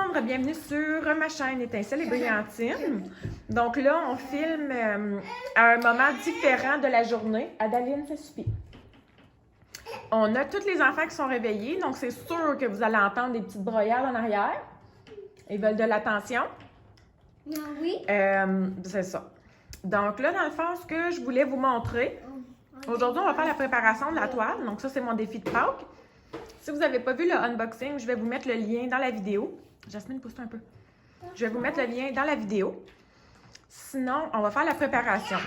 monde, bienvenue sur ma chaîne Étincelle et Brillantine. Donc là, on filme à un moment différent de la journée. Adaline, ça suffit. On a tous les enfants qui sont réveillés, donc c'est sûr que vous allez entendre des petites broyades en arrière. Ils veulent de l'attention. Oui. C'est ça. Donc là, dans le fond, ce que je voulais vous montrer, aujourd'hui, on va faire la préparation de la toile. Donc ça, c'est mon défi de Pâques. Si vous n'avez pas vu le unboxing, je vais vous mettre le lien dans la vidéo. Jasmine, pousse-toi un peu. Je vais vous mettre le lien dans la vidéo. Sinon, on va faire la préparation.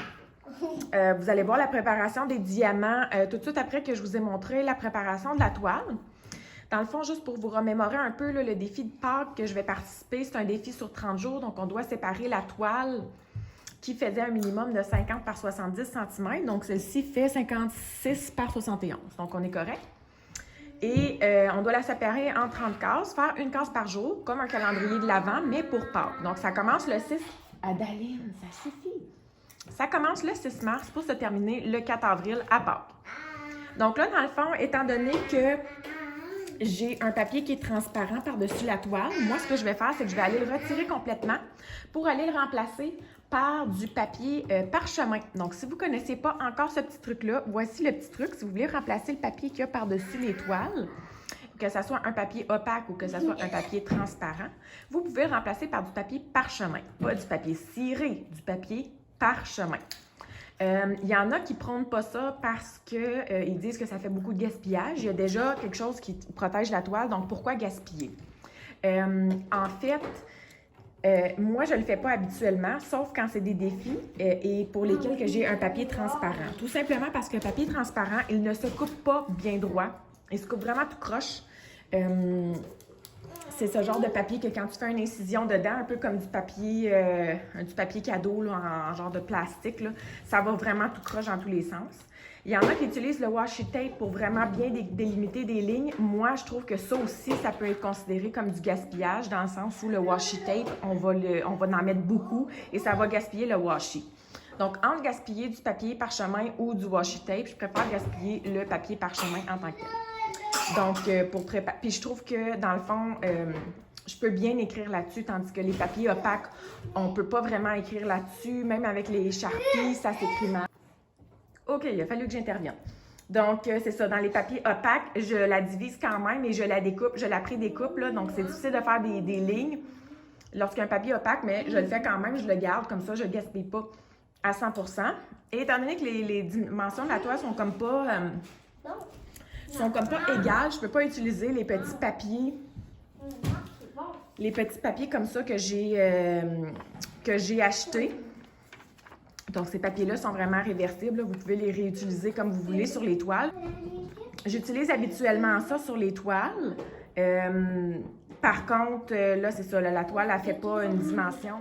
Vous allez voir la préparation des diamants tout de suite après que je vous ai montré la préparation de la toile. Dans le fond, juste pour vous remémorer un peu là, le défi de Pâques que je vais participer, c'est un défi sur 30 jours. Donc, on doit séparer la toile qui faisait un minimum de 50 par 70 cm. Donc, celle-ci fait 56 par 71. Donc, on est correct. Et on doit la séparer en 30 cases, faire une case par jour, comme un calendrier de l'Avent, mais pour Pâques. Donc, ça commence le 6... Adaline, ça suffit! Ça commence le 6 mars pour se terminer le 4 avril à Pâques. Donc là, dans le fond, étant donné que j'ai un papier qui est transparent par-dessus la toile, moi, ce que je vais faire, c'est que je vais aller le retirer complètement pour aller le remplacer par du papier parchemin. Donc, si vous ne connaissez pas encore ce petit truc-là, voici le petit truc. Si vous voulez remplacer le papier qu'il y a par-dessus les toiles, que ce soit un papier opaque ou que ce soit un papier transparent, vous pouvez le remplacer par du papier parchemin. Pas du papier ciré, du papier parchemin. Il y en a qui ne prônent pas ça parce qu'ils disent que ça fait beaucoup de gaspillage. Il y a déjà quelque chose qui protège la toile, donc pourquoi gaspiller? En fait, moi, je ne le fais pas habituellement, sauf quand c'est des défis et pour lesquels que j'ai un papier transparent. Tout simplement parce que le papier transparent, il ne se coupe pas bien droit. Il se coupe vraiment tout croche. C'est ce genre de papier que quand tu fais une incision dedans, un peu comme du papier cadeau là, en genre de plastique, là, ça va vraiment tout croche dans tous les sens. Il y en a qui utilisent le washi tape pour vraiment bien délimiter des lignes. Moi, je trouve que ça aussi, ça peut être considéré comme du gaspillage dans le sens où le washi tape, on va en mettre beaucoup et ça va gaspiller le washi. Donc, entre gaspiller du papier parchemin ou du washi tape, je préfère gaspiller le papier parchemin en tant que tel. Donc, pour préparer. Puis, je trouve que dans le fond, je peux bien écrire là-dessus, tandis que les papiers opaques, on ne peut pas vraiment écrire là-dessus. Même avec les Sharpies, ça s'écrit mal. OK, il a fallu que j'intervienne. Donc, c'est ça. Dans les papiers opaques, je la divise quand même et je la découpe. Je la prédécoupe, là. Donc, c'est difficile de faire des lignes lorsqu'il y a un papier opaque, mais je le fais quand même. Je le garde comme ça. Je ne gaspille pas à 100%. Et étant donné que les dimensions de la toile sont comme pas égales, je ne peux pas utiliser les petits papiers. Les petits papiers comme ça que j'ai achetés. Donc, ces papiers-là sont vraiment réversibles. Vous pouvez les réutiliser comme vous voulez sur les toiles. J'utilise habituellement ça sur les toiles. Par contre, là, c'est ça. Là, la toile, elle ne fait pas une dimension.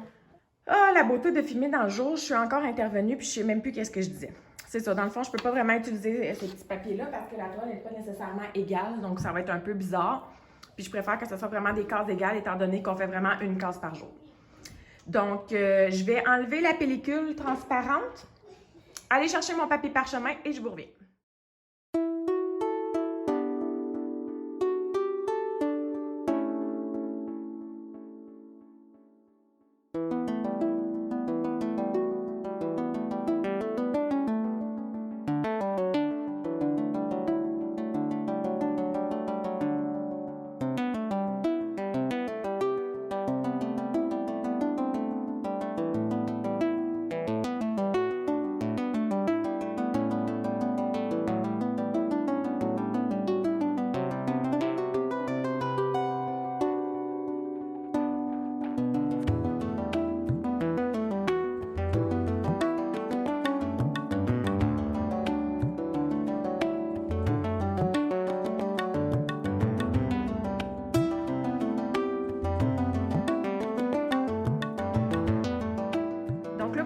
Ah, la beauté de filmer dans le jour. Je suis encore intervenue puis je ne sais même plus qu'est-ce que je disais. C'est ça. Dans le fond, je ne peux pas vraiment utiliser ces petits papiers-là parce que la toile n'est pas nécessairement égale. Donc, ça va être un peu bizarre. Puis, je préfère que ce soit vraiment des cases égales étant donné qu'on fait vraiment une case par jour. Donc, je vais enlever la pellicule transparente, aller chercher mon papier parchemin et je vous reviens.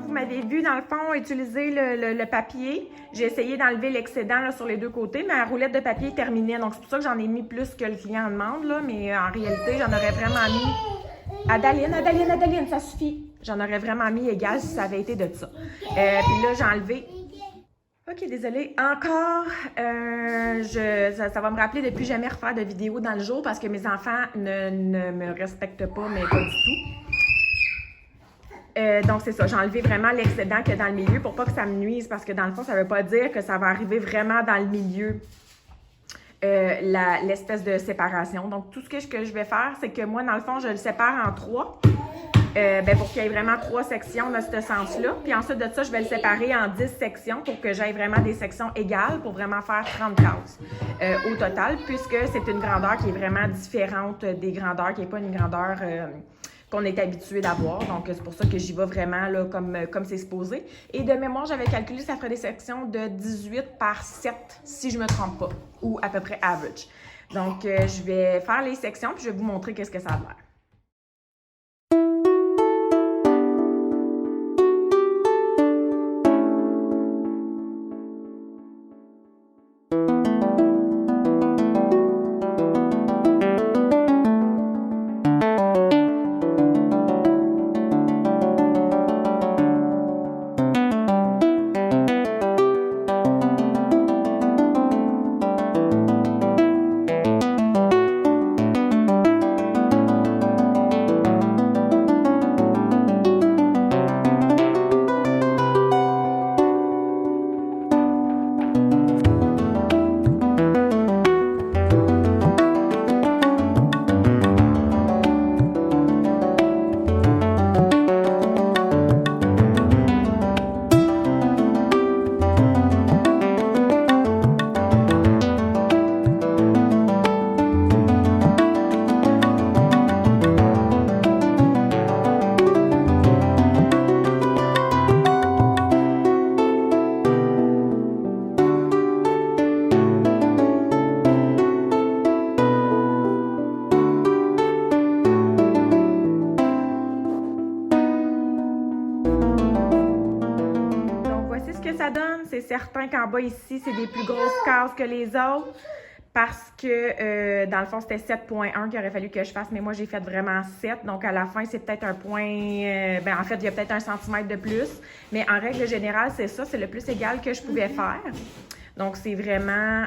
Vous m'avez vu, dans le fond, utiliser le papier. J'ai essayé d'enlever l'excédent sur les deux côtés, mais la roulette de papier est terminée. Donc, c'est pour ça que j'en ai mis plus que le client en demande, là. Mais en réalité, j'en aurais vraiment mis... Adaline, ça suffit. J'en aurais vraiment mis égal si ça avait été de ça. Puis là, j'ai enlevé... Ok, désolée. Encore, ça va me rappeler de plus jamais refaire de vidéos dans le jour parce que mes enfants ne me respectent pas, mais pas du tout. Donc, c'est ça. J'ai enlevé vraiment l'excédent qu'il y a dans le milieu pour pas que ça me nuise parce que dans le fond, ça veut pas dire que ça va arriver vraiment dans le milieu, l'espèce de séparation. Donc, tout ce que je vais faire, c'est que moi, dans le fond, je le sépare en 3. Pour qu'il y ait vraiment 3 sections dans ce sens-là. Puis ensuite de ça, je vais le séparer en 10 sections pour que j'aie vraiment des sections égales pour vraiment faire 30 cases au total, puisque c'est une grandeur qui est vraiment différente des grandeurs, qui n'est pas une grandeur qu'on est habitué d'avoir. Donc, c'est pour ça que j'y vais vraiment là, comme c'est supposé. Et de mémoire, j'avais calculé, ça ferait des sections de 18 par 7, si je ne me trompe pas, ou à peu près average. Donc, je vais faire les sections, puis je vais vous montrer qu'est-ce que ça a l'air. C'est certain qu'en bas ici, c'est des plus grosses cases que les autres parce que dans le fond, c'était 7.1 qu'il aurait fallu que je fasse, mais moi, j'ai fait vraiment 7. Donc, à la fin, c'est peut-être un point... en fait, il y a peut-être 1 centimètre de plus. Mais en règle générale, c'est ça. C'est le plus égal que je pouvais faire. Donc, c'est vraiment...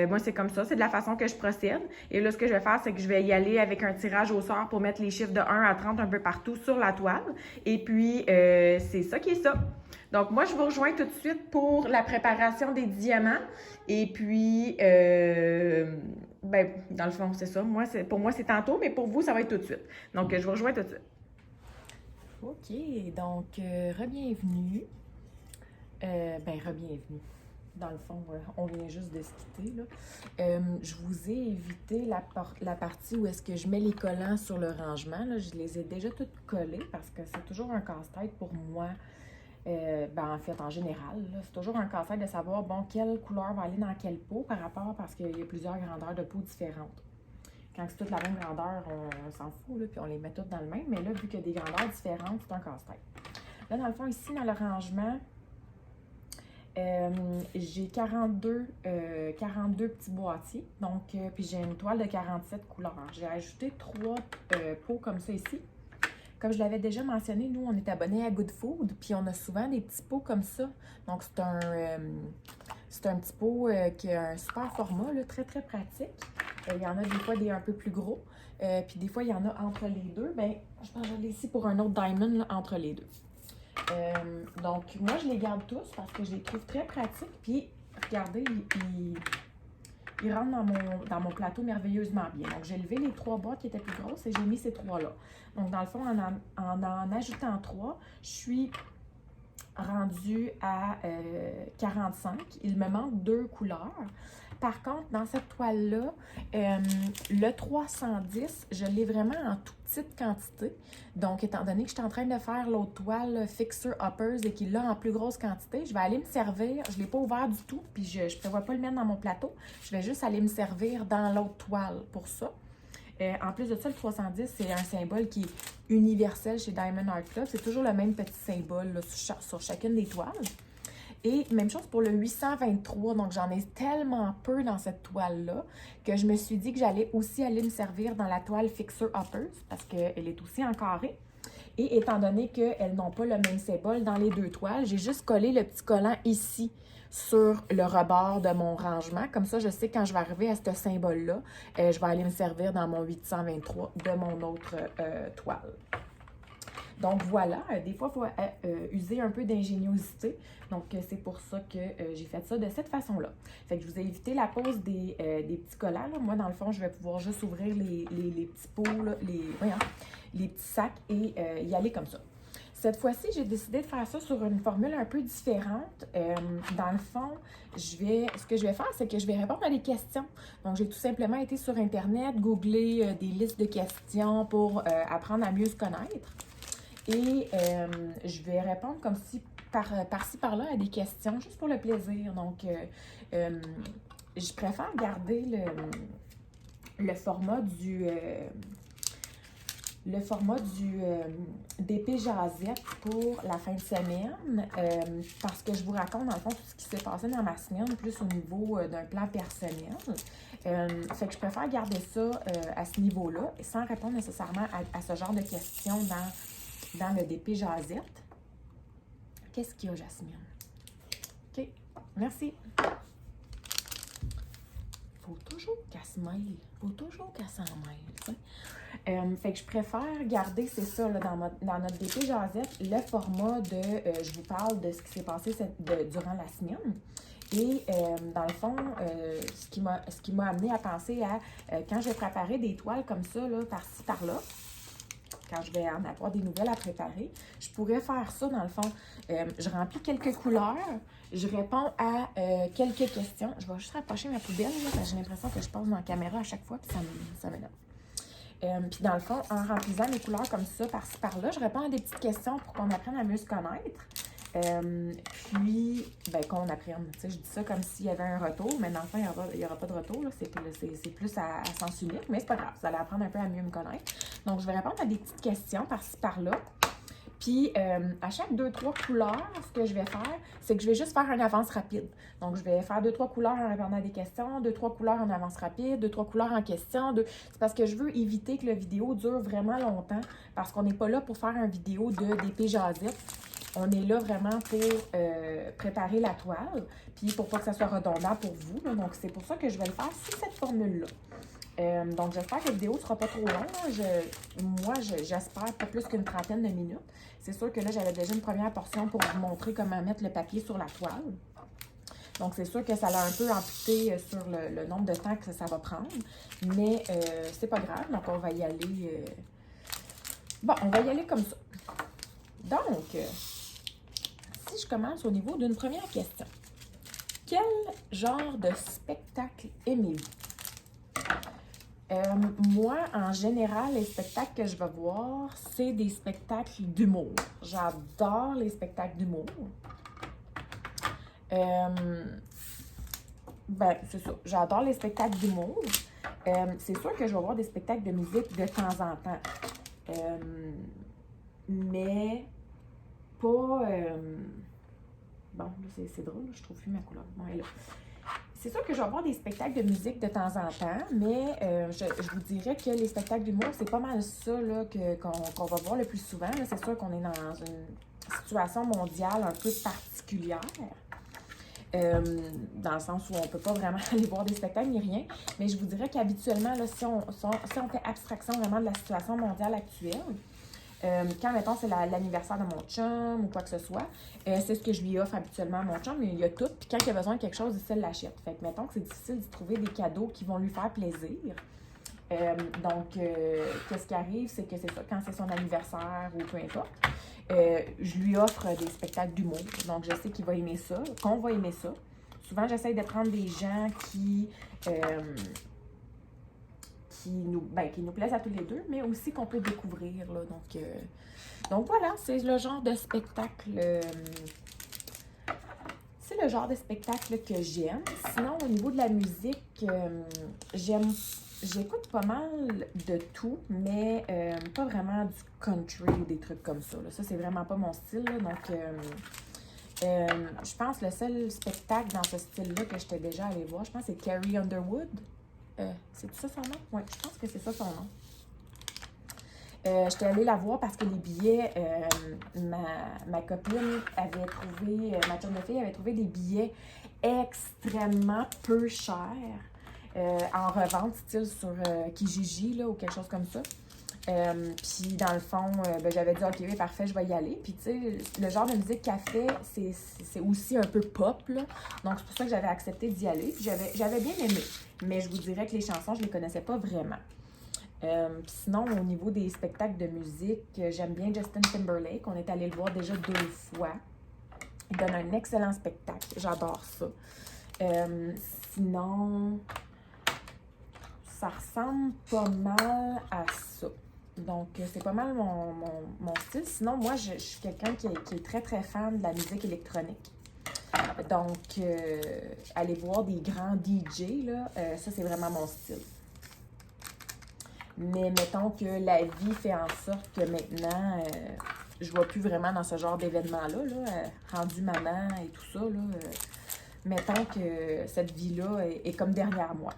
moi, c'est comme ça. C'est de la façon que je procède. Et là, ce que je vais faire, c'est que je vais y aller avec un tirage au sort pour mettre les chiffres de 1 à 30 un peu partout sur la toile. Et puis, c'est ça qui est ça. Donc, moi, je vous rejoins tout de suite pour la préparation des diamants. Et puis, dans le fond, c'est ça. Pour moi, c'est tantôt, mais pour vous, ça va être tout de suite. Donc, je vous rejoins tout de suite. OK, donc, re-bienvenue. Re-bienvenue. Dans le fond, on vient juste de se quitter, là. Je vous ai évité la partie où est-ce que je mets les collants sur le rangement. Là. Je les ai déjà toutes collés parce que c'est toujours un casse-tête pour moi. En fait, en général, c'est toujours un casse-tête de savoir, bon, quelle couleur va aller dans quelle peau par rapport, parce qu'il y a plusieurs grandeurs de peau différentes. Quand c'est toute la même grandeur, on s'en fout, là, puis on les met toutes dans le même, mais là, vu qu'il y a des grandeurs différentes, c'est un casse-tête. Là, dans le fond, ici, dans le rangement, j'ai 42 petits boîtiers, donc, puis j'ai une toile de 47 couleurs. J'ai ajouté 3 pots comme ça ici. Comme je l'avais déjà mentionné, nous, on est abonnés à Good Food, puis on a souvent des petits pots comme ça. Donc, c'est un petit pot qui a un super format, là, très, très pratique. Il y en a des fois des un peu plus gros, puis des fois, il y en a entre les deux. Je pense que je l'ai ici pour un autre diamond, là, entre les deux. Donc, moi, je les garde tous parce que je les trouve très pratiques. Puis, regardez, ils rentrent dans mon plateau merveilleusement bien. Donc, j'ai levé les 3 boîtes qui étaient plus grosses et j'ai mis ces 3-là. Donc, dans le fond, en ajoutant 3, je suis rendue à 45. Il me manque 2 couleurs. Par contre, dans cette toile-là, le 310, je l'ai vraiment en toute petite quantité. Donc, étant donné que je suis en train de faire l'autre toile Fixer Uppers et qu'il l'a en plus grosse quantité, je vais aller me servir. Je ne l'ai pas ouvert du tout, puis je ne prévois pas le mettre dans mon plateau. Je vais juste aller me servir dans l'autre toile pour ça. En plus de ça, le 310, c'est un symbole qui est universel chez Diamond Art Club. C'est toujours le même petit symbole là, sur chacune des toiles. Et même chose pour le 823, donc j'en ai tellement peu dans cette toile-là que je me suis dit que j'allais aussi aller me servir dans la toile Fixer Uppers parce qu'elle est aussi en carré. Et étant donné qu'elles n'ont pas le même symbole dans les deux toiles, j'ai juste collé le petit collant ici sur le rebord de mon rangement. Comme ça, je sais que quand je vais arriver à ce symbole-là, je vais aller me servir dans mon 823 de mon autre toile. Donc voilà, des fois, il faut user un peu d'ingéniosité. Donc, c'est pour ça que j'ai fait ça de cette façon-là. Fait que je vous ai évité la pose des petits collants. Là. Moi, dans le fond, je vais pouvoir juste ouvrir les petits pots, là, les petits sacs et y aller comme ça. Cette fois-ci, j'ai décidé de faire ça sur une formule un peu différente. Dans le fond, ce que je vais faire, c'est que je vais répondre à des questions. Donc, j'ai tout simplement été sur Internet, googler des listes de questions pour apprendre à mieux se connaître. Et je vais répondre comme si par-ci, par-là à des questions, juste pour le plaisir. Donc, je préfère garder le format du d'épée jasette pour la fin de semaine parce que je vous raconte dans le fond tout ce qui s'est passé dans ma semaine, plus au niveau d'un plan personnel. Fait que je préfère garder ça à ce niveau-là sans répondre nécessairement à ce genre de questions dans le DP jasette. Qu'est-ce qu'il y a, Jasmine? OK, merci. Faut toujours qu'elle se mêle. Faut toujours qu'elle s'en mêle. Fait que je préfère garder, c'est ça, là, dans notre DP jasette, le format de je vous parle de ce qui s'est passé durant la semaine. Et dans le fond, ce qui m'a amené à penser à quand je vais préparer des toiles comme ça, là, par-ci, par-là, quand je vais en avoir des nouvelles à préparer, je pourrais faire ça dans le fond. Je remplis quelques couleurs, je réponds à quelques questions. Je vais juste rapprocher ma poubelle, là, parce que j'ai l'impression que je passe dans la caméra à chaque fois, puis ça m'énerve. Puis dans le fond, en remplissant mes couleurs comme ça, par-ci, par-là, je réponds à des petites questions pour qu'on apprenne à mieux se connaître. Puis, ben, qu'on apprenne. Tu sais, je dis ça comme s'il y avait un retour, mais dans le fond, il n'y aura pas de retour. C'est plus à sens unique, mais c'est pas grave. Vous allez apprendre un peu à mieux me connaître. Donc, je vais répondre à des petites questions par-ci, par-là. Puis, à chaque 2-3 couleurs, ce que je vais faire, c'est que je vais juste faire une avance rapide. Donc, je vais faire 2-3 couleurs en répondant à des questions, 2-3 couleurs en avance rapide, 2-3 couleurs en question. C'est parce que je veux éviter que la vidéo dure vraiment longtemps, parce qu'on n'est pas là pour faire une vidéo d'épée jasette. On est là vraiment pour préparer la toile, puis pour pas que ça soit redondant pour vous. Là. Donc, c'est pour ça que je vais le faire sous cette formule-là. Donc, j'espère que la vidéo ne sera pas trop longue. Moi, j'espère pas plus qu'une trentaine de minutes. C'est sûr que là, j'avais déjà une première portion pour vous montrer comment mettre le papier sur la toile. Donc, c'est sûr que ça l'a un peu amputé sur le nombre de temps que ça va prendre. Mais c'est pas grave. Donc, on va y aller... on va y aller comme ça. Donc... si je commence au niveau d'une première question. Quel genre de spectacle aimez-vous? Moi, en général, les spectacles que je vais voir, c'est des spectacles d'humour. J'adore les spectacles d'humour. C'est ça. J'adore les spectacles d'humour. C'est sûr que je vais voir des spectacles de musique de temps en temps. Mais... pas... bon, là, c'est drôle, je trouve plus ma couleur. Bon, elle est là. C'est sûr que je vais avoir des spectacles de musique de temps en temps, mais je vous dirais que les spectacles d'humour, c'est pas mal ça là, qu'on va voir le plus souvent. C'est sûr qu'on est dans une situation mondiale un peu particulière. Dans le sens où on ne peut pas vraiment aller voir des spectacles ni rien. Mais je vous dirais qu'habituellement, là, si on fait abstraction vraiment de la situation mondiale actuelle, quand, mettons, c'est l'anniversaire de mon chum ou quoi que ce soit, c'est ce que je lui offre habituellement à mon chum, mais il y a tout. Puis quand il a besoin de quelque chose, il se l'achète. Fait que, mettons que c'est difficile de trouver des cadeaux qui vont lui faire plaisir. Donc, qu'est-ce qui arrive, c'est que c'est ça, quand c'est son anniversaire ou peu importe, je lui offre des spectacles d'humour. Donc, je sais qu'il va aimer ça, qu'on va aimer ça. Souvent, j'essaie de prendre des gens qui nous plaisent à tous les deux, mais aussi qu'on peut découvrir. Là. Donc voilà, c'est le genre de spectacle... c'est le genre de spectacle que j'aime. Sinon, au niveau de la musique, j'écoute pas mal de tout, mais pas vraiment du country ou des trucs comme ça. Là. Ça, c'est vraiment pas mon style. Là. Donc, Je pense le seul spectacle dans ce style-là que j'étais déjà allée voir, je pense que c'est Carrie Underwood. C'est ça son nom? Oui, je pense que c'est ça son nom. J'étais allée la voir parce que les billets, ma copine avait trouvé, ma chum de fille avait trouvé des billets extrêmement peu chers en revente, style sur Kijiji là, ou quelque chose comme ça. Puis dans le fond, j'avais dit, OK, oui, parfait, je vais y aller. Puis tu sais, le genre de musique qu'elle fait, c'est aussi un peu pop, là. Donc c'est pour ça que j'avais accepté d'y aller. Puis j'avais bien aimé. Mais je vous dirais que les chansons, je les connaissais pas vraiment. Sinon, au niveau des spectacles de musique, j'aime bien Justin Timberlake. On est allé le voir déjà 2 fois. Il donne un excellent spectacle. J'adore ça. Sinon, ça ressemble pas mal à ça. Donc, c'est pas mal mon style. Sinon, moi, je suis quelqu'un qui est très, très fan de la musique électronique. Donc, aller voir des grands DJ, là, ça, c'est vraiment mon style. Mais mettons que la vie fait en sorte que maintenant, je ne vais plus vraiment dans ce genre d'événement-là, rendu maman et tout ça. Mettons que cette vie-là est comme derrière moi.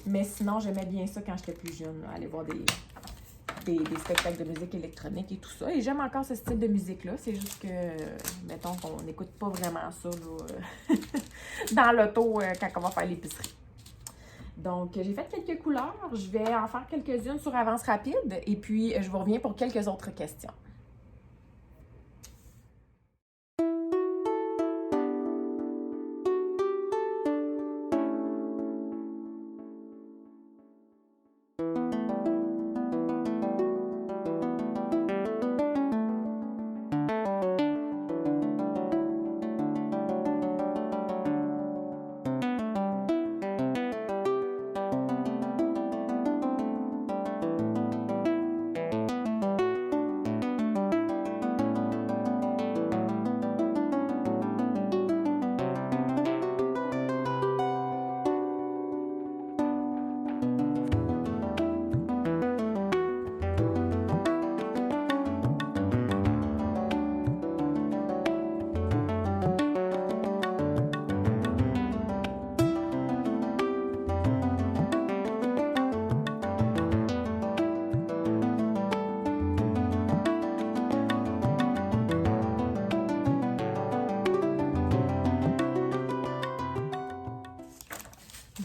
Mais sinon, j'aimais bien ça quand j'étais plus jeune, aller voir des spectacles de musique électronique et tout ça. Et j'aime encore ce style de musique-là. C'est juste que, mettons qu'on n'écoute pas vraiment ça là, dans l'auto quand on va faire l'épicerie. Donc, j'ai fait quelques couleurs. Je vais en faire quelques-unes sur avance rapide. Et puis, je vous reviens pour quelques autres questions.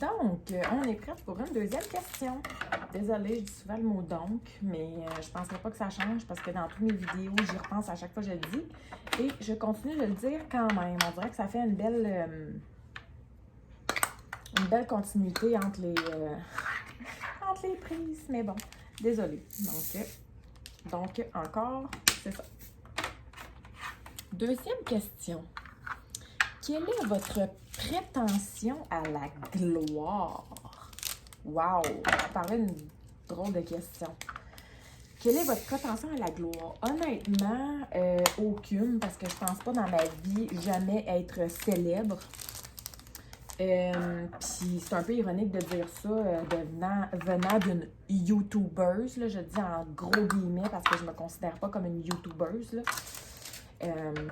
Donc, on est prête pour une deuxième question. Désolée, je dis souvent le mot donc, mais je ne penserais pas que ça change parce que dans toutes mes vidéos, j'y repense à chaque fois que je le dis. Et je continue de le dire quand même. On dirait que ça fait une belle continuité entre les prises. Mais bon, désolée. Donc encore, c'est ça. Deuxième question. Quelle est votre prétention à la gloire? Wow! Ça parlait d'une drôle de question. Quelle est votre prétention à la gloire? Honnêtement, aucune, parce que je pense pas dans ma vie jamais être célèbre. Puis c'est un peu ironique de dire ça venant d'une YouTubeuse, là, je dis en gros guillemets parce que je me considère pas comme une YouTubeuse, là.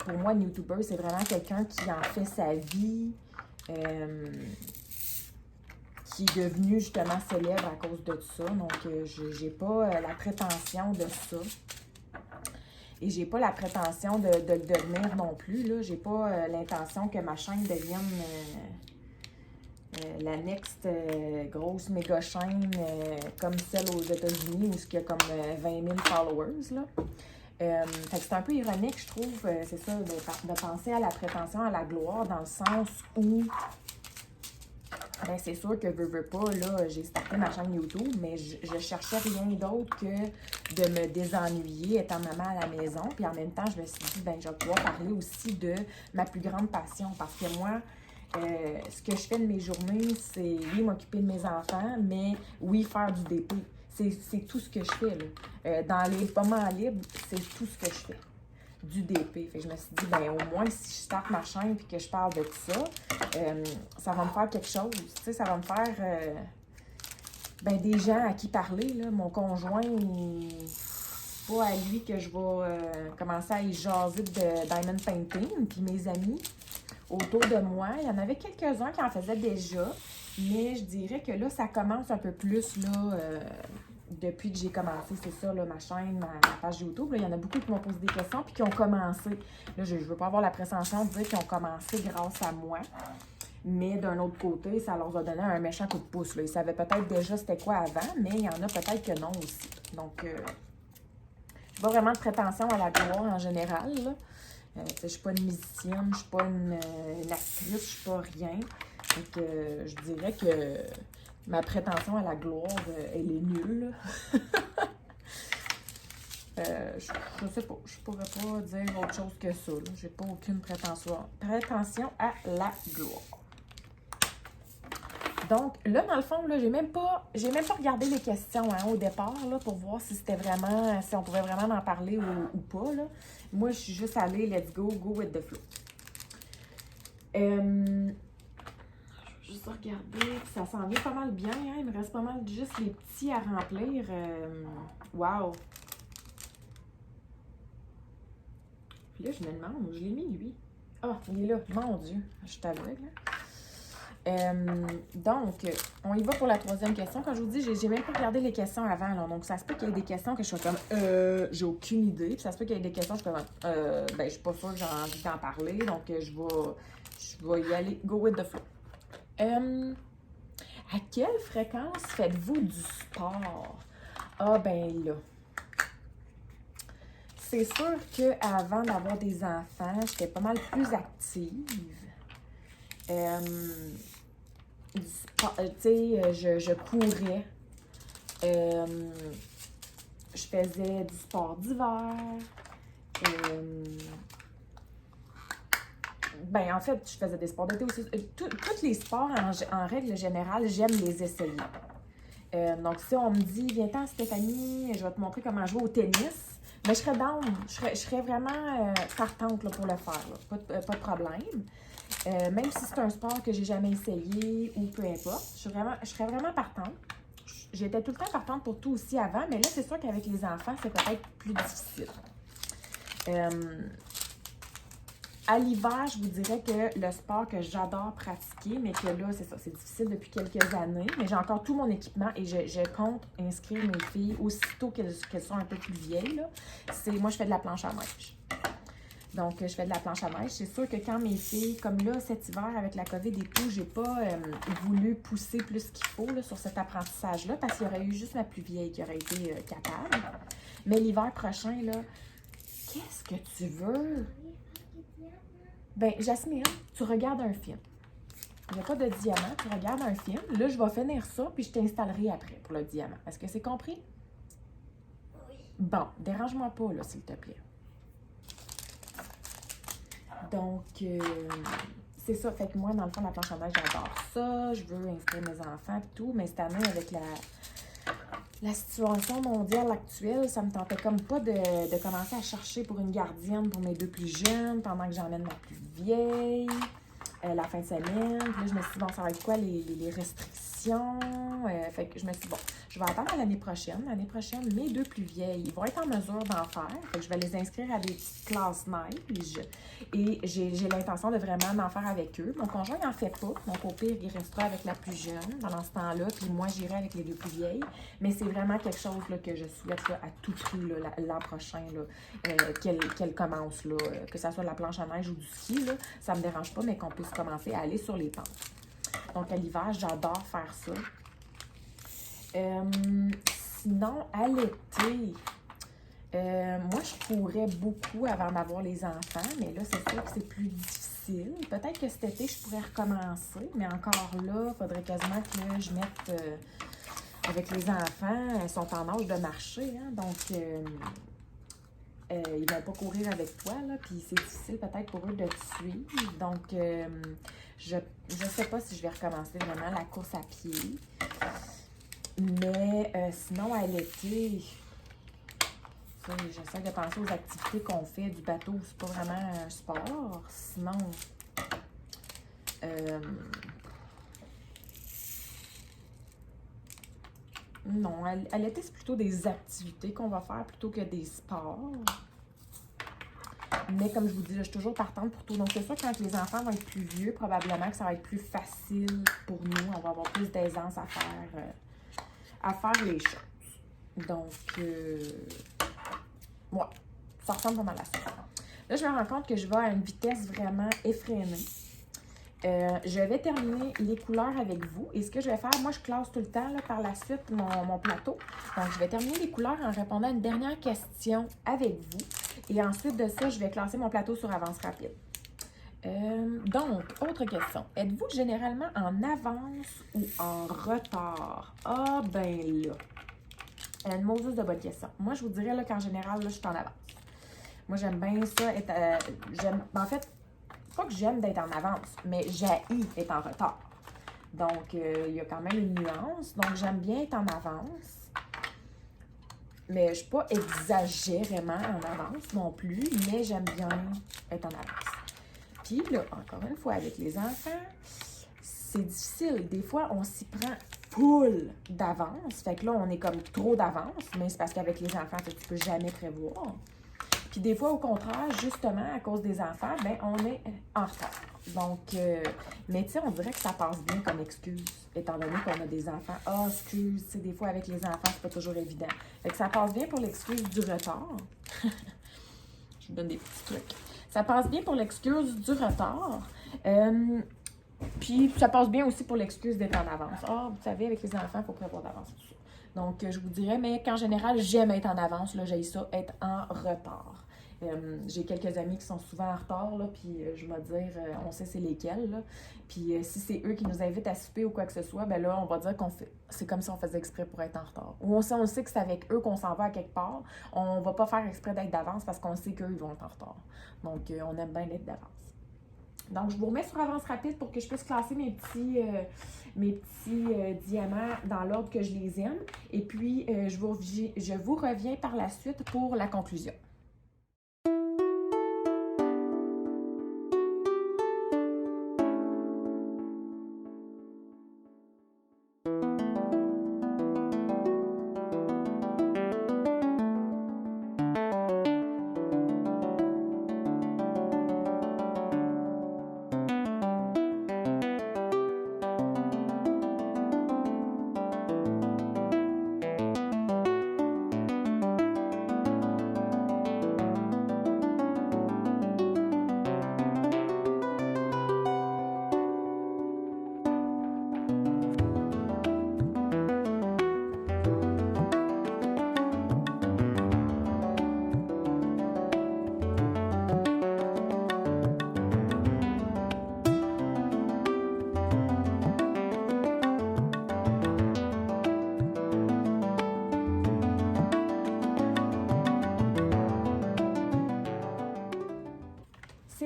Pour moi, une YouTuber, c'est vraiment quelqu'un qui en fait sa vie, qui est devenu justement célèbre à cause de ça. Donc, j'ai pas la prétention de ça. Et j'ai pas la prétention de le devenir non plus, là. J'ai pas l'intention que ma chaîne devienne la next grosse méga chaîne comme celle aux États-Unis où il y a comme 20 000 followers, là. Fait que c'est un peu ironique, je trouve, c'est ça, de penser à la prétention à la gloire dans le sens où, ben c'est sûr que veux pas, là, j'ai starté ma chaîne YouTube, mais je cherchais rien d'autre que de me désennuyer étant maman à la maison. Puis en même temps, je me suis dit, ben je vais pouvoir parler aussi de ma plus grande passion. Parce que moi, ce que je fais de mes journées, c'est, oui, m'occuper de mes enfants, mais oui, faire du DP. C'est tout ce que je fais, là. Dans les moments libres, c'est tout ce que je fais. Du DP. Fait que je me suis dit, ben au moins, si je starte ma chaîne et que je parle de tout ça, ça va me faire quelque chose. Tu sais, ça va me faire ben, des gens à qui parler, là. Mon conjoint, c'est pas à lui que je vais commencer à y jaser de diamond painting. Puis mes amis autour de moi, il y en avait quelques-uns qui en faisaient déjà, mais je dirais que là, ça commence un peu plus, là, depuis que j'ai commencé, c'est ça, là, ma chaîne, ma page YouTube. Là, il y en a beaucoup qui m'ont posé des questions puis qui ont commencé. Là, je veux pas avoir la prétention de dire qu'ils ont commencé grâce à moi. Mais d'un autre côté, ça leur a donné un méchant coup de pouce. Là. Ils savaient peut-être déjà c'était quoi avant, mais il y en a peut-être que non aussi. Donc, je n'ai pas vraiment de prétention à la gloire en général. Je ne suis pas une musicienne, je ne suis pas une actrice, je ne suis pas rien. Donc, je dirais que ma prétention à la gloire, elle est nulle. Je sais pas, je pourrais pas dire autre chose que ça. Je n'ai pas aucune prétention à la gloire. Donc, là, dans le fond, là, j'ai même pas regardé les questions au départ là, pour voir si c'était vraiment, si on pouvait vraiment en parler ou pas. Là. Moi, je suis juste allée, let's go, go with the flow. Je vais juste regarder, ça s'en vient pas mal bien. Hein? Il me reste pas mal juste les petits à remplir. Wow! Puis là, je me demande, je l'ai mis lui. Ah, il est là, mon Dieu, je suis aveugle. Donc, on y va pour la troisième question. Comme je vous dis, j'ai même pas regardé les questions avant. Là. Donc, ça se peut qu'il y ait des questions que je sois comme j'ai aucune idée. Puis ça se peut qu'il y ait des questions que je suis comme je suis pas sûre que j'ai envie d'en parler. Donc, je vais y aller. Go with the flow. À quelle fréquence faites-vous du sport? Ah, ben là. C'est sûr qu'avant d'avoir des enfants, j'étais pas mal plus active. Je courais, je faisais du sport d'hiver, en fait, je faisais des sports d'été aussi. Tous les sports, en règle générale, j'aime les essayer. Donc, si on me dit, viens-t'en Stéphanie, je vais te montrer comment jouer au tennis, mais je serais down, je serais vraiment partante là, pour le faire, là. Pas de problème. Même si c'est un sport que j'ai jamais essayé ou peu importe, je serais vraiment partante. J'étais tout le temps partante pour tout aussi avant, mais là, c'est sûr qu'avec les enfants, c'est peut-être plus difficile. À l'hiver, je vous dirais que le sport que j'adore pratiquer, mais que là, c'est ça, c'est difficile depuis quelques années, mais j'ai encore tout mon équipement et je compte inscrire mes filles aussitôt qu'elles sont un peu plus vieilles. Là. Moi, je fais de la planche à neige. Donc, je fais de la planche à neige. C'est sûr que quand mes filles, comme là, cet hiver, avec la COVID et tout, j'ai pas voulu pousser plus qu'il faut là, sur cet apprentissage-là parce qu'il y aurait eu juste ma plus vieille qui aurait été capable. Mais l'hiver prochain, là, qu'est-ce que tu veux? Ben, Jasmine, tu regardes un film. Il n'y a pas de diamant, tu regardes un film. Là, je vais finir ça, puis je t'installerai après pour le diamant. Est-ce que c'est compris? Oui. Bon, dérange-moi pas, là, s'il te plaît. Donc, c'est ça. Fait que moi, dans le fond, la planche à neige, j'adore ça. Je veux inscrire mes enfants et tout. Mais cette année, avec la situation mondiale actuelle, ça me tentait comme pas de commencer à chercher pour une gardienne pour mes deux plus jeunes pendant que j'emmène ma plus vieille la fin de semaine. Puis là, je me suis dit, bon, ça va être quoi les restrictions? Fait que je me suis dit, bon, je vais attendre l'année prochaine. L'année prochaine, mes deux plus vieilles, ils vont être en mesure d'en faire. Fait que je vais les inscrire à des petites classes neige. Et j'ai l'intention de vraiment en faire avec eux. Mon conjoint n'en fait pas. Donc, au pire, il restera avec la plus jeune pendant ce temps-là. Puis moi, j'irai avec les deux plus vieilles. Mais c'est vraiment quelque chose là, que je souhaite là, à tout prix l'an prochain qu'elle commence. Là, que ce soit la planche à neige ou du ski. Là, ça ne me dérange pas, mais qu'on puisse commencer à aller sur les pentes. Donc, à l'hiver, j'adore faire ça. Sinon, à l'été, moi, je courais beaucoup avant d'avoir les enfants, mais là, c'est sûr que c'est plus difficile. Peut-être que cet été, je pourrais recommencer, mais encore là, il faudrait quasiment que je mette, avec les enfants, ils sont en âge de marcher, hein, donc ils ne vont pas courir avec toi, là, puis c'est difficile peut-être pour eux de te suivre. Donc, je ne sais pas si je vais recommencer vraiment la course à pied. Mais sinon, à l'été, j'essaie de penser aux activités qu'on fait du bateau. C'est pas vraiment un sport. Sinon, Non, à l'été, c'est plutôt des activités qu'on va faire plutôt que des sports. Mais comme je vous dis, je suis toujours partante pour tout. Donc, c'est sûr que quand les enfants vont être plus vieux, probablement que ça va être plus facile pour nous. On va avoir plus d'aisance à faire les choses. Donc, ouais, ça ressemble pas mal à ça. Là, je me rends compte que je vais à une vitesse vraiment effrénée. Je vais terminer les couleurs avec vous. Et ce que je vais faire, moi, je classe tout le temps là, par la suite mon plateau. Donc, je vais terminer les couleurs en répondant à une dernière question avec vous. Et ensuite de ça, je vais classer mon plateau sur avance rapide. Donc, autre question. Êtes-vous généralement en avance ou en retard? Ah, ben là. Une Moses de bonne question. Moi, je vous dirais là, qu'en général, là, je suis en avance. Moi, j'aime bien ça. En fait, pas que j'aime d'être en avance, mais j'haïs être en retard. Donc, il y a quand même une nuance. Donc, j'aime bien être en avance. Mais je ne suis pas exagérément en avance non plus, mais j'aime bien être en avance. Puis là, encore une fois, avec les enfants, c'est difficile. Des fois, on s'y prend full d'avance. Fait que là, on est comme trop d'avance, mais c'est parce qu'avec les enfants, tu ne peux jamais prévoir. Puis des fois, au contraire, justement, à cause des enfants, ben on est en retard. Donc, mais tu sais, on dirait que ça passe bien comme excuse, étant donné qu'on a des enfants. Ah, excuse, tu sais, des fois, avec les enfants, c'est pas toujours évident. Fait que ça passe bien pour l'excuse du retard. Je vous donne des petits trucs. Ça passe bien pour l'excuse du retard. Puis, ça passe bien aussi pour l'excuse d'être en avance. Ah, vous savez, avec les enfants, il faut prévoir d'avance. Donc, je vous dirais, mais qu'en général, j'aime être en avance. Là, j'aime ça, être en retard. J'ai quelques amis qui sont souvent en retard, là, puis je vais dire, on sait c'est lesquels, là. Puis si c'est eux qui nous invitent à souper ou quoi que ce soit, ben là, on va dire c'est comme si on faisait exprès pour être en retard. Ou on sait que c'est avec eux qu'on s'en va à quelque part. On va pas faire exprès d'être d'avance parce qu'on sait qu'eux, ils vont être en retard. Donc, on aime bien être d'avance. Donc, je vous remets sur avance rapide pour que je puisse classer mes petits diamants dans l'ordre que je les aime. Et puis, je vous reviens par la suite pour la conclusion.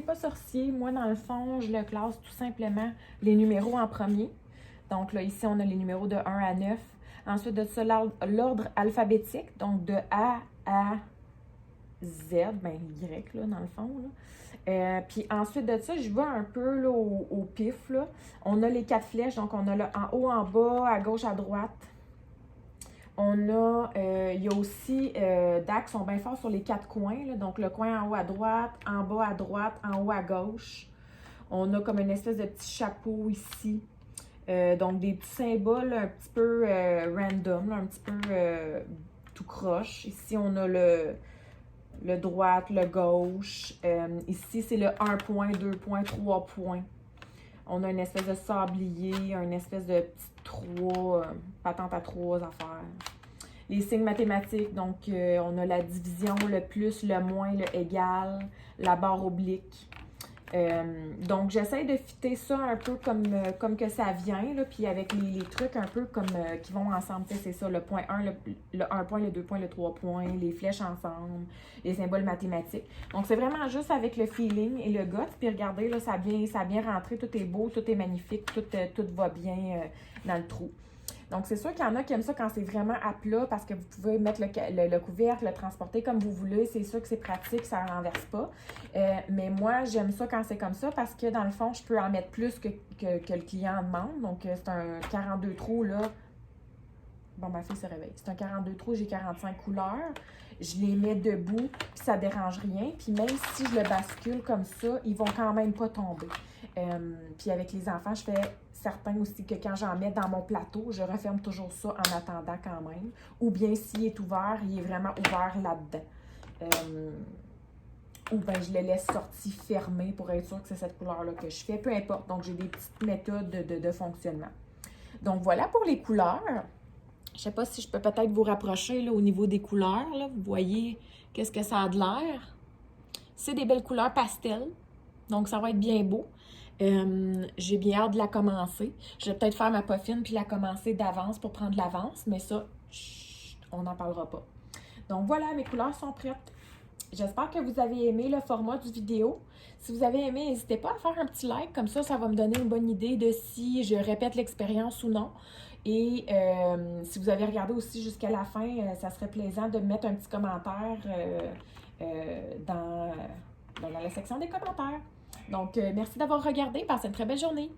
Pas sorcier, moi dans le fond, je le classe tout simplement les numéros en premier. Donc là, ici, on a les numéros de 1 à 9. Ensuite de ça, l'ordre alphabétique, donc de A à Z, ben Y là, dans le fond. Là. Puis ensuite de ça, je vais un peu là, au pif. Là. On a les 4 flèches, donc on a là en haut, en bas, à gauche, à droite. On a, il y a aussi, DAC sont bien forts sur les 4 coins. Là. Donc, le coin en haut à droite, en bas à droite, en haut à gauche. On a comme une espèce de petit chapeau ici. Donc, des petits symboles un petit peu random, là, un petit peu tout croche. Ici, on a le droite, le gauche. Ici, c'est le 1 point, 2 points, 3 points. On a une espèce de sablier, une espèce de petit 3, patente à 3 affaires. Les signes mathématiques, donc on a la division, le plus, le moins, le égal, la barre oblique. Donc j'essaie de fitter ça un peu comme que ça vient, là, puis avec les trucs un peu comme qui vont ensemble. C'est ça, le point 1, le 1 point, le 2 points, le 3 points, les flèches ensemble, les symboles mathématiques. Donc c'est vraiment juste avec le feeling et le gut. Puis regardez, là, ça a bien rentré, tout est beau, tout est magnifique, tout va bien dans le trou. Donc, c'est sûr qu'il y en a qui aiment ça quand c'est vraiment à plat parce que vous pouvez mettre le couvercle, le transporter comme vous voulez. C'est sûr que c'est pratique, ça ne renverse pas. Mais moi, j'aime ça quand c'est comme ça parce que dans le fond, je peux en mettre plus que le client demande. Donc, c'est un 42 trous, là. Bon, ma fille se réveille. C'est un 42 trous, j'ai 45 couleurs. Je les mets debout, puis ça dérange rien. Puis même si je le bascule comme ça, ils vont quand même pas tomber. Puis avec les enfants, je fais certain aussi que quand j'en mets dans mon plateau, je referme toujours ça en attendant quand même. Ou bien s'il est ouvert, il est vraiment ouvert là-dedans. Ou bien je le laisse sorti fermé pour être sûr que c'est cette couleur-là que je fais. Peu importe. Donc, j'ai des petites méthodes de fonctionnement. Donc, voilà pour les couleurs. Je ne sais pas si je peux peut-être vous rapprocher là, au niveau des couleurs. Là. Vous voyez qu'est-ce que ça a de l'air. C'est des belles couleurs pastel. Donc, ça va être bien beau. J'ai bien hâte de la commencer. Je vais peut-être faire ma poffine puis la commencer d'avance pour prendre l'avance. Mais ça, chut, on n'en parlera pas. Donc, voilà, mes couleurs sont prêtes. J'espère que vous avez aimé le format du vidéo. Si vous avez aimé, n'hésitez pas à faire un petit like. Comme ça va me donner une bonne idée de si je répète l'expérience ou non. Et si vous avez regardé aussi jusqu'à la fin, ça serait plaisant de mettre un petit commentaire dans la section des commentaires. Donc, merci d'avoir regardé. Passez une très belle journée.